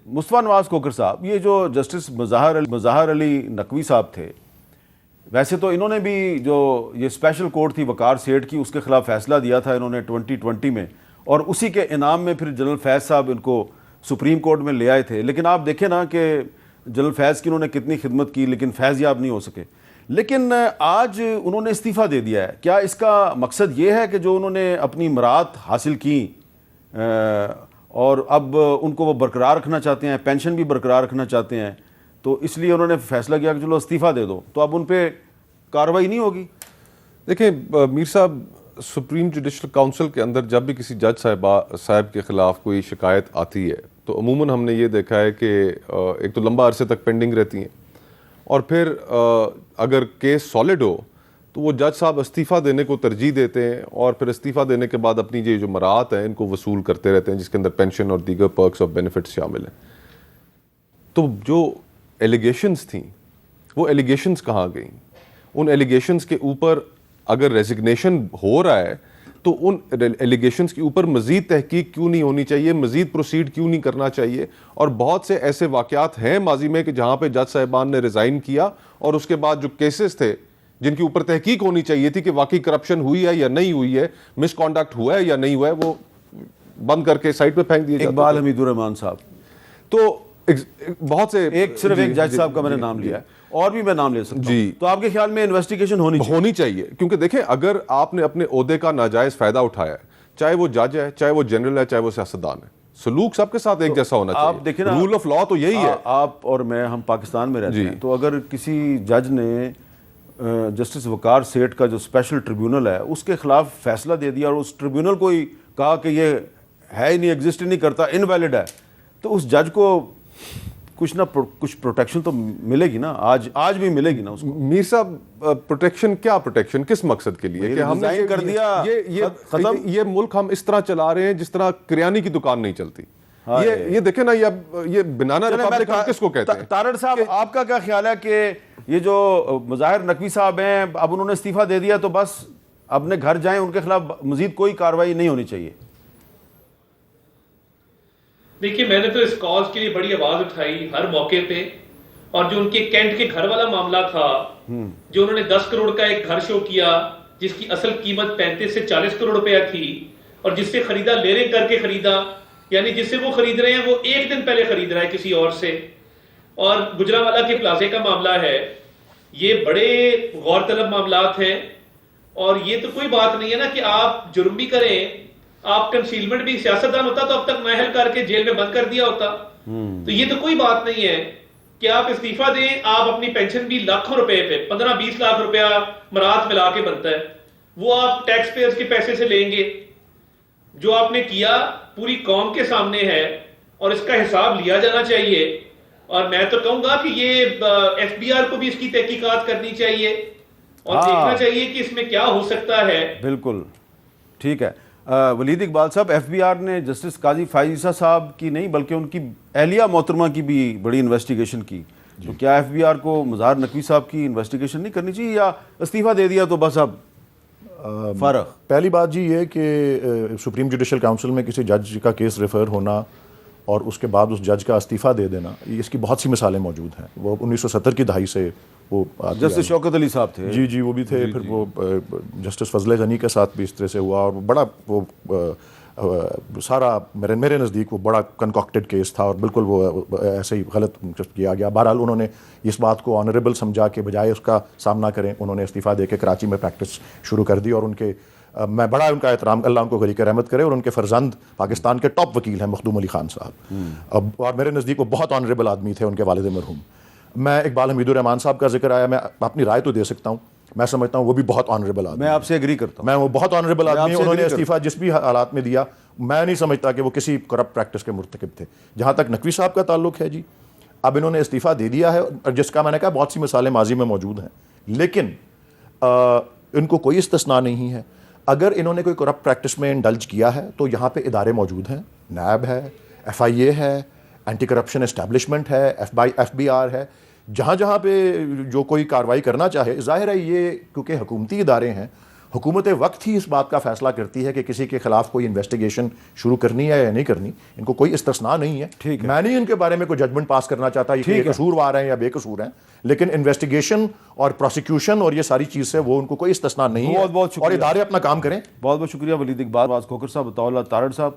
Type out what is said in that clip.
مصطفیٰ نواز کھوکھر صاحب، یہ جو جسٹس مظاہر علی نقوی صاحب تھے، ویسے تو انہوں نے بھی جو یہ اسپیشل کورٹ تھی وقار سیٹھ کی، اس کے خلاف فیصلہ دیا تھا انہوں نے 2020 میں، اور اسی کے انعام میں پھر جنرل فیض صاحب ان کو سپریم کورٹ میں لے آئے تھے. لیکن آپ دیکھیں نا کہ جنرل فیض کی انہوں نے کتنی خدمت کی، لیکن فیض یاب نہیں ہو سکے. لیکن آج انہوں نے استعفیٰ دے دیا ہے. کیا اس کا مقصد یہ ہے کہ جو انہوں نے اپنی مراد حاصل کی اور اب ان کو وہ برقرار رکھنا چاہتے ہیں، پینشن بھی برقرار رکھنا چاہتے ہیں، تو اس لیے انہوں نے فیصلہ کیا کہ چلو استعفیٰ دے دو، تو اب ان پہ کارروائی نہیں ہوگی؟ دیکھیں میر صاحب، سپریم جوڈیشل کونسل کے اندر جب بھی کسی جج صاحب کے خلاف کوئی شکایت آتی ہے تو عموماً ہم نے یہ دیکھا ہے کہ ایک تو لمبا عرصے تک پینڈنگ رہتی ہیں، اور پھر اگر کیس سالڈ ہو تو وہ جج صاحب استعفیٰ دینے کو ترجیح دیتے ہیں، اور پھر استعفیٰ دینے کے بعد اپنی یہ جو مراعات ہیں ان کو وصول کرتے رہتے ہیں، جس کے اندر پینشن اور دیگر پرکس اور بینیفٹس شامل ہیں. تو جو ایلیگیشنز تھیں وہ ایلیگیشنز کہاں گئیں؟ ان ایلیگیشنز کے اوپر اگر ریزگنیشن ہو رہا ہے تو ان ایلیگیشنز کے اوپر مزید تحقیق کیوں نہیں ہونی چاہیے، مزید پروسیڈ کیوں نہیں کرنا چاہیے؟ اور بہت سے ایسے واقعات ہیں ماضی میں کہ جہاں پہ جج صاحبان نے ریزائن کیا اور اس کے بعد جو کیسز تھے جن کے اوپر تحقیق ہونی چاہیے تھی کہ واقعی کرپشن ہوئی ہے یا نہیں ہوئی ہے، مس کانڈکٹ ہوا ہے یا نہیں ہوا ہے، وہ بند کر کے سائٹ پہ پھینک دیے جاتے. اقبال حمید الرحمان صاحب، تو بہت سے صرف ایک جج صاحب کا میں نے نام لیا ہے، اور بھی میں نام لے سکتا ہوں. تو آپ کے خیال میں انویسٹیگیشن ہونی چاہیے؟ کیونکہ دیکھیں اگر آپ نے اپنے عہدے کا ناجائز فائدہ اٹھایا ہے، چاہے وہ جج ہے، چاہے وہ جنرل ہے، چاہے وہ سیاستدان ہے، سلوک سب کے ساتھ ایک جیسا ہونا چاہیے. آپ دیکھیں نا، رول آف لا تو یہی ہے. آپ اور میں ہم پاکستان میں رہتے ہیں، تو اگر کسی جج نے جسٹس وقار سیٹھ کا جو اسپیشل ٹریبیونل ہے اس کے خلاف فیصلہ دے دیا اور اس ٹریبیونل کو ہی کہا کہ یہ ہے ہی نہیں، ایگزسٹ نہیں کرتا، انویلڈ ہے، تو اس جج کو کچھ نہ کچھ پروٹیکشن تو ملے گی نا. آج بھی ملے گی نا اس کو. میر صاحب پروٹیکشن کیا پروٹیکشن کس مقصد کے لیے کہ ہم نے کر دیا یہ ملک ہم اس طرح چلا رہے ہیں جس طرح کریانی کی دکان نہیں چلتی. یہ دیکھیں نا، یہ بنانا ریپبلک ہم کس کو کہتے ہیں؟ تارڑ صاحب، آپ کا کیا خیال ہے کہ یہ جو مظاہر نقوی صاحب ہیں اب انہوں نے استعفیٰ دے دیا تو بس اپنے گھر جائیں، ان کے خلاف مزید کوئی کارروائی نہیں ہونی چاہیے؟ دیکھیے، میں نے تو اس کاز کے لیے بڑی آواز اٹھائی ہر موقع پہ، اور جو ان کے کینٹ کے گھر والا معاملہ تھا، جو انہوں نے 10 کروڑ کا ایک گھر شو کیا جس کی اصل قیمت 35 سے 40 کروڑ روپیہ تھی، اور جس سے خریدا لیرنگ کر کے خریدا، یعنی جس سے وہ خرید رہے ہیں وہ ایک دن پہلے خرید رہا ہے کسی اور سے. اور گجرانوالہ کے پلازے کا معاملہ ہے، یہ بڑے غور طلب معاملات ہیں. اور یہ تو کوئی بات نہیں ہے نا کہ آپ جرم بھی کریں، آپ کنسیلمنٹ بھی، سیاستدان ہوتا تو اب تک محل کر کے جیل میں بند کر دیا ہوتا. تو یہ تو کوئی بات نہیں ہے کہ آپ استعفیٰ دیں، آپ اپنی پینشن بھی لاکھوں روپے پہ 15-20 لاکھ روپیہ مراد ملا کے بنتا ہے، وہ آپ ٹیکس پیئرز کے پیسے سے لیں گے. جو آپ نے کیا پوری قوم کے سامنے ہے اور اس کا حساب لیا جانا چاہیے. اور میں تو کہوں گا کہ یہ ایف بی آر کو بھی اس کی تحقیقات کرنی چاہیے اور دیکھنا چاہیے کہ اس میں کیا ہو سکتا ہے. بالکل ٹھیک ہے. ولید اقبال صاحب، ایف بی آر نے جسٹس قاضی فائز عیسیٰ صاحب کی نہیں بلکہ ان کی اہلیہ محترمہ کی بھی بڑی انویسٹیگیشن کی. تو کیا ایف بی آر کو مظاہر نقوی صاحب کی انویسٹیگیشن نہیں کرنی چاہیے، یا استعفیٰ دے دیا تو بس اب فارغ؟ پہلی بات جی یہ کہ سپریم جوڈیشل کونسل میں کسی جج کا کیس ریفر ہونا اور اس کے بعد اس جج کا استعفیٰ دے دینا، اس کی بہت سی مثالیں موجود ہیں. وہ 1970 کی دہائی سے وہ جسٹس شوکت علی صاحب تھے، جی وہ بھی تھے. پھر وہ جسٹس فضل غنی کے ساتھ بھی اس طرح سے ہوا، اور بڑا وہ سارا میرے نزدیک وہ بڑا کنکاکٹڈ کیس تھا اور بالکل وہ ایسے ہی غلط کیا گیا. بہرحال انہوں نے اس بات کو آنریبل سمجھا کہ بجائے اس کا سامنا کریں، انہوں نے استعفیٰ دے کے کراچی میں پریکٹس شروع کر دی. اور ان کے میں بڑا ان کا احترام، اللہ ان کو غریق رحمت کرے. اور ان کے فرزند پاکستان کے ٹاپ وکیل ہیں مخدوم علی خان صاحب، اور میرے نزدیک وہ بہت آنریبل آدمی تھے، ان کے والد مرحوم. میں اقبال حمید الرحمان صاحب کا ذکر آیا، میں اپنی رائے تو دے سکتا ہوں. میں سمجھتا ہوں وہ بھی بہت آنریبل آدمی، میں آپ سے ایگری کرتا ہوں، میں وہ بہت آنریبل آدمی ہیں. انہوں نے استعفیٰ جس بھی حالات میں دیا، میں نہیں سمجھتا کہ وہ کسی کرپٹ پریکٹس کے مرتکب تھے. جہاں تک نقوی صاحب کا تعلق ہے جی، اب انہوں نے استعفیٰ دے دیا ہے، اور جس کا میں نے کہا بہت سی مثالیں ماضی میں موجود ہیں، لیکن ان کو کوئی استثناء نہیں ہے. اگر انہوں نے کوئی کرپٹ پریکٹس میں انڈلج کیا ہے تو یہاں پہ ادارے موجود ہیں، نیب ہے، ایف آئی اے ہے، اینٹی کرپشن اسٹیبلشمنٹ ہے، ایف بی آر ہے. جہاں پہ جو کوئی کارروائی کرنا چاہے، ظاہر ہے یہ کیونکہ حکومتی ادارے ہیں حکومت وقت ہی اس بات کا فیصلہ کرتی ہے کہ کسی کے خلاف کوئی انویسٹیگیشن شروع کرنی ہے یا نہیں کرنی. ان کو کوئی استثناء نہیں ہے. میں نہیں ان کے بارے میں کوئی ججمنٹ پاس کرنا چاہتا کہ یہ قصوروار ہیں یا بے قصور ہیں, لیکن انویسٹیگیشن اور پروسیکیوشن اور یہ ساری چیز سے وہ ان کو کوئی استثناء نہیں ہے, اور ادارے اپنا کام کریں. بہت بہت شکریہ ولید اقبال, کھوکھر صاحب, عطاء اللہ تارڑ صاحب.